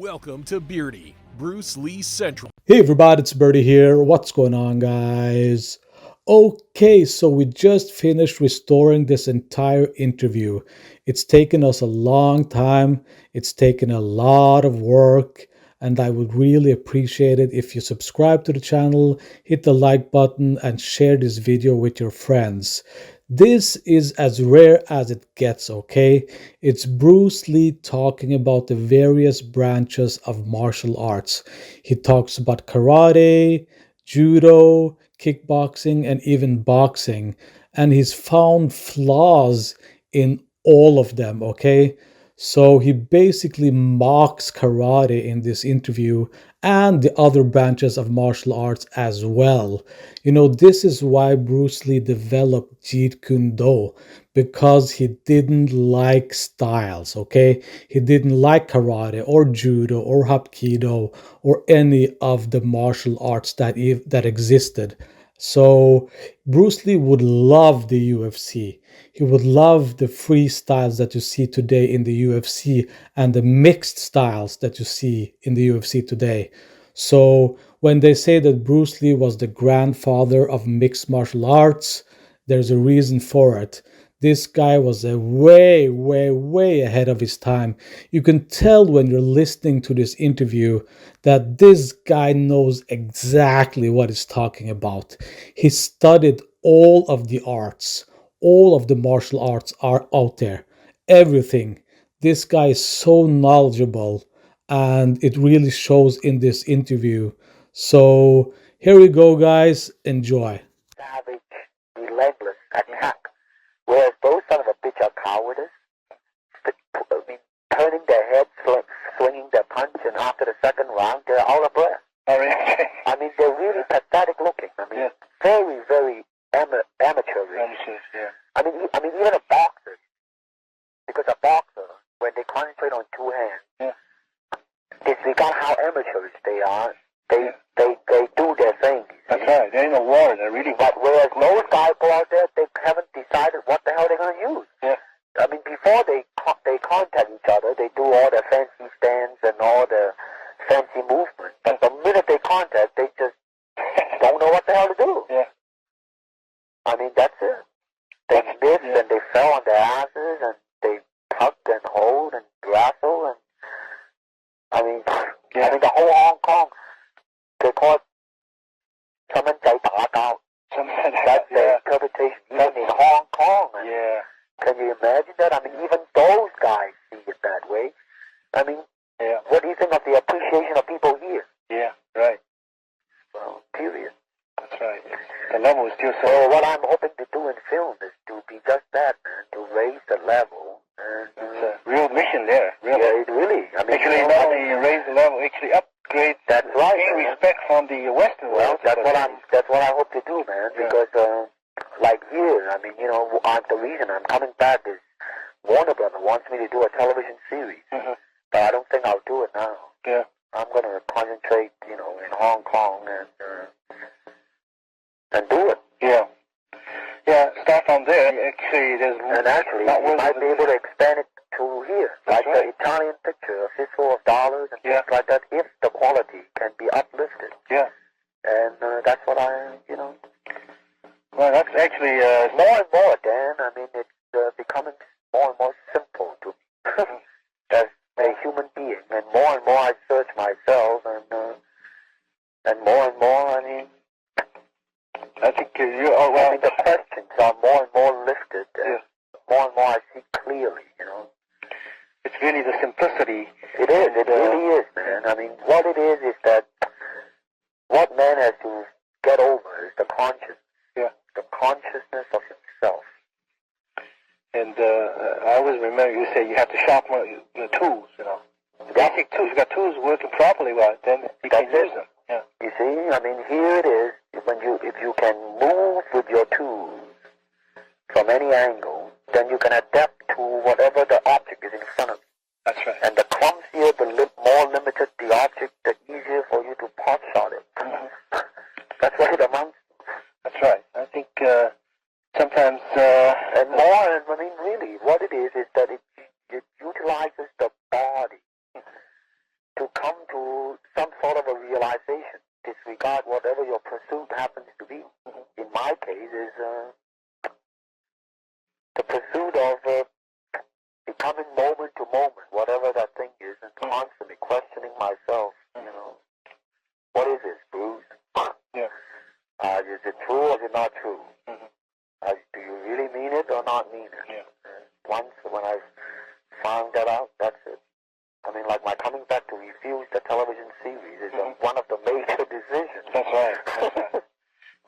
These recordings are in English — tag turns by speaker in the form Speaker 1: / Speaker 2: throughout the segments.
Speaker 1: Welcome to Beardy, Bruce Lee Central.
Speaker 2: Hey everybody, it's Birdie here. What's going on, guys? Okay, so we just finished restoring this entire interview. It's taken us a long time. It's taken a lot of work, and I would really appreciate it if you subscribe to the channel, hit the like button, and share this video with your friends. This is as rare as it gets, okay? It's Bruce Lee talking about the various branches of martial arts. He talks about karate, judo, kickboxing, and even boxing. And he's found flaws in all of them, okay? So he basically mocks karate in this interview and the other branches of martial arts as well. You know, this is why Bruce Lee developed Jeet Kune Do, because he didn't like styles, okay? He didn't like karate or judo or hapkido or any of the martial arts that existed. So Bruce Lee would love the UFC. He would love the freestyles that you see today in the UFC and the mixed styles that you see in the UFC today. So when they say that Bruce Lee was the grandfather of mixed martial arts, there's a reason for it. This guy was a way ahead of his time. You can tell when you're listening to this interview that this guy knows exactly what he's talking about. He studied all of the arts. All of the martial arts are out there. Everything. This guy is so knowledgeable, and it really shows in this interview. So here we go, guys. Enjoy.
Speaker 3: Savage, relentless attack. Whereas those son of a bitch are cowardice. Turning their heads, swinging their punch, and after the second round, they're out of breath.
Speaker 4: Oh, really?
Speaker 3: I mean, they're really pathetic looking. I mean, very amateurish.
Speaker 4: Yeah.
Speaker 3: I mean, even a boxer, because a boxer, when they concentrate on two hands, disregard how amateurish they are. They do their thing.
Speaker 4: That's right. There ain't no war. They're really.
Speaker 3: But whereas those guys go out there, they haven't decided what the hell they're going to use.
Speaker 4: Yeah.
Speaker 3: I mean, before they contact each other, they do all the fancy stands and all the fancy movements. But the minute they contact, they just don't know what the hell to do.
Speaker 4: Yeah.
Speaker 3: I mean, that's it. They missed and they fell on their asses and they tugged and hold and wrestle and I mean the whole Hong Kong, they call it 什麼仔打交. That's the interpretation even in Hong Kong.
Speaker 4: Yeah.
Speaker 3: Can you imagine that? I mean, even those guys see it that way. I mean, what do you think of the appreciation of people here?
Speaker 4: Yeah, right.
Speaker 3: Well, period.
Speaker 4: That's right. The level is still so.
Speaker 3: So what I'm hoping to do in film is to be just that, man, to raise the level. And,
Speaker 4: it's a real mission there, really.
Speaker 3: Yeah, it really. I mean,
Speaker 4: actually, not only raise the level, actually upgrade.
Speaker 3: That's right.
Speaker 4: Gain respect from the Western world.
Speaker 3: That's what I hope to do, man.
Speaker 4: Yeah.
Speaker 3: Because, like here, I mean, you know, the reason I'm coming back is Warner Brother wants me to do a television series, but I don't think I'll do it now.
Speaker 4: Yeah.
Speaker 3: I'm going to concentrate, you know, in Hong Kong and do it.
Speaker 4: Yeah. Yeah, start from there. Actually, there's
Speaker 3: and actually, you might be able to expand it to here,
Speaker 4: that's
Speaker 3: like
Speaker 4: right.
Speaker 3: the Italian picture, A Fistful of Dollars and things like that, if the quality can be uplifted.
Speaker 4: Yeah.
Speaker 3: And that's what I, you know.
Speaker 4: Well, that's actually
Speaker 3: more and more, Dan. I mean, it's becoming more and more simple to me as a human being, and more I search myself, and more, I mean,
Speaker 4: I think I
Speaker 3: mean, the questions are more and more lifted, and more and more I see clearly, you know.
Speaker 4: It's really the simplicity.
Speaker 3: It is, it really is, man. I mean, what it is that what man has to get over is the conscience.
Speaker 4: Yeah.
Speaker 3: The consciousness of himself.
Speaker 4: And I always remember you say you have to sharpen the tools, you know. The basic tools. You got tools working properly, well, then you can use them. Yeah.
Speaker 3: You see, I mean, here it is. If you can move with your tools from any angle, then you can adapt to whatever the object is in front of you.
Speaker 4: That's right.
Speaker 3: And the clumsier, more limited the object, the easier for you to pot shot it. That's what it amounts to.
Speaker 4: That's right. I think sometimes
Speaker 3: and more. I mean, really, what it is that it utilizes the body to moment to moment, whatever that thing is, and constantly questioning myself, what is this, Bruce?
Speaker 4: Yeah.
Speaker 3: Is it true or is it not true? Do you really mean it or not mean it?
Speaker 4: Yeah.
Speaker 3: Once when I found that out, that's it. I mean, like my coming back to refuse the television series is one of the major decisions.
Speaker 4: That's right. That's right.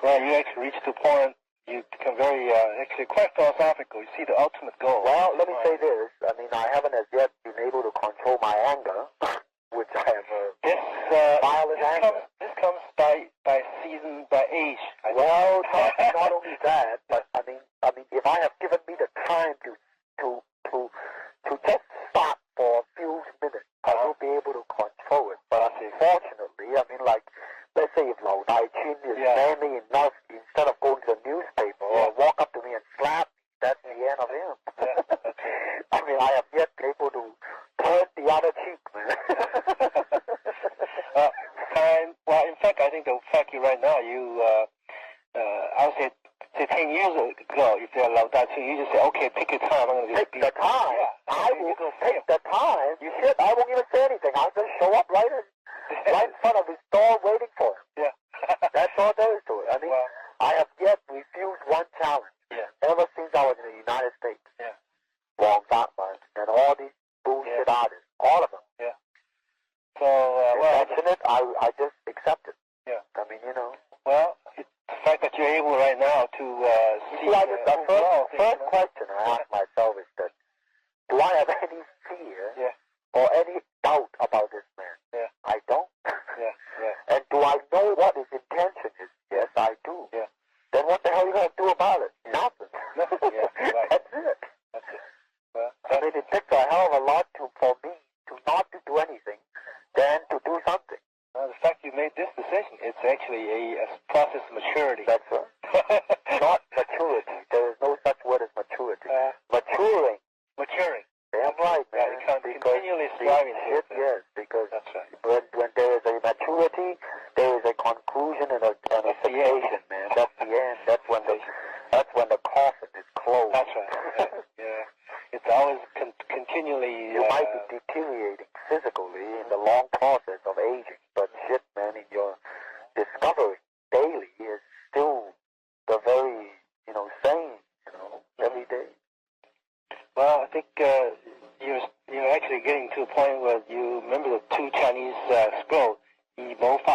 Speaker 4: Well, you actually reach the point, you become very, actually quite philosophical. You see the ultimate goal.
Speaker 3: Well, let me say this. I mean, I haven't as yet been able to control my anger, which I have violent anger.
Speaker 4: This comes by season, by age.
Speaker 3: Well, not only that, but I mean, if I have given me the time to just stop for a few minutes, I will be able to control it. But unfortunately, I mean, like, let's say if 𝘽𝙧𝙪𝙘𝙧 is manly enough, instead of going to the newspaper or walk up to me and slap me, that's the end of him. I mean, I have yet been able to turn the other cheek, man.
Speaker 4: Well, in fact, I think the fact you right now, I would say 10 years ago, if they're 𝘽𝙧𝙪𝙘𝙧, you just say, okay, take your time. I'm going to
Speaker 3: take the time.
Speaker 4: Yeah.
Speaker 3: I will take the time. You should. I won't even say anything. I'll just show up right in front of his door waiting for him.
Speaker 4: Yeah.
Speaker 3: That's all there is to it. I mean, I have yet refused one challenge.
Speaker 4: Yeah.
Speaker 3: Ever since I was in the United States.
Speaker 4: Yeah.
Speaker 3: 𝘽𝙧𝙪𝙘𝙧 and all these bullshit artists, all of them.
Speaker 4: Yeah. So, well,
Speaker 3: I just accept it.
Speaker 4: Yeah.
Speaker 3: I mean,
Speaker 4: Well, the fact that you're able right now to see
Speaker 3: the first question I ask myself is that, do I have any fear or any doubt about this man?
Speaker 4: Yeah.
Speaker 3: I don't.
Speaker 4: Yeah.
Speaker 3: And do I know what his intention is? Yes, I do.
Speaker 4: Yeah.
Speaker 3: Then what the hell are you going to do about it? Nothing.
Speaker 4: Yeah, right.
Speaker 3: That's it.
Speaker 4: Well,
Speaker 3: I mean, it takes a hell of a lot for me to not to do anything than to do something.
Speaker 4: the fact you made this decision, it's actually a process of maturity.
Speaker 3: That's right. Not maturity. There is no such word as maturity. Maturing. Damn right, man.
Speaker 4: Continually striving to it.
Speaker 3: Yes, because
Speaker 4: that's right.
Speaker 3: when there is a maturity, there is a conclusion and a cessation, man. That's the end. That's when the coffin is closed.
Speaker 4: That's right. Yeah. It's always continually.
Speaker 3: You might be deteriorating physically in the long process of aging, but shit, man, in your discovery daily is still the very, same, every day.
Speaker 4: Well, I think you're actually getting to a point where you remember the two Chinese scrolls, 𝘽𝙧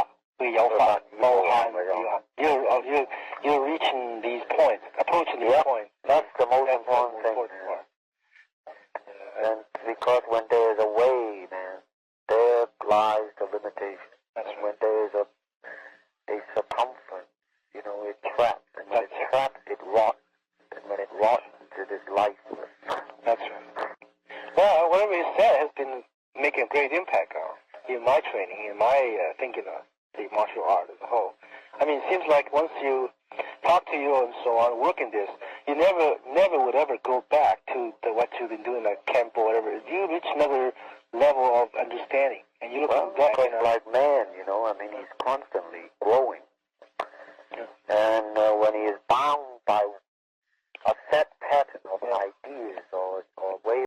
Speaker 4: You're reaching these points, approaching these points.
Speaker 3: That's the most important thing. And because when there is a way, man, there lies the limitation.
Speaker 4: That's
Speaker 3: and
Speaker 4: right.
Speaker 3: when there is a circumference, it traps. And when it traps, it rots. And when it rots, it is lifeless.
Speaker 4: That's right. Well, whatever you said has been making a great impact in my training, in my thinking of the martial art as a whole. I mean, it seems like once you talk to you and so on, work in this, you never would ever go back to what you've been doing at camp or whatever. You reach another level of understanding, and you look back.
Speaker 3: Like man, I mean, he's constantly growing.
Speaker 4: Yeah.
Speaker 3: And when he is bound by a set pattern of ideas or way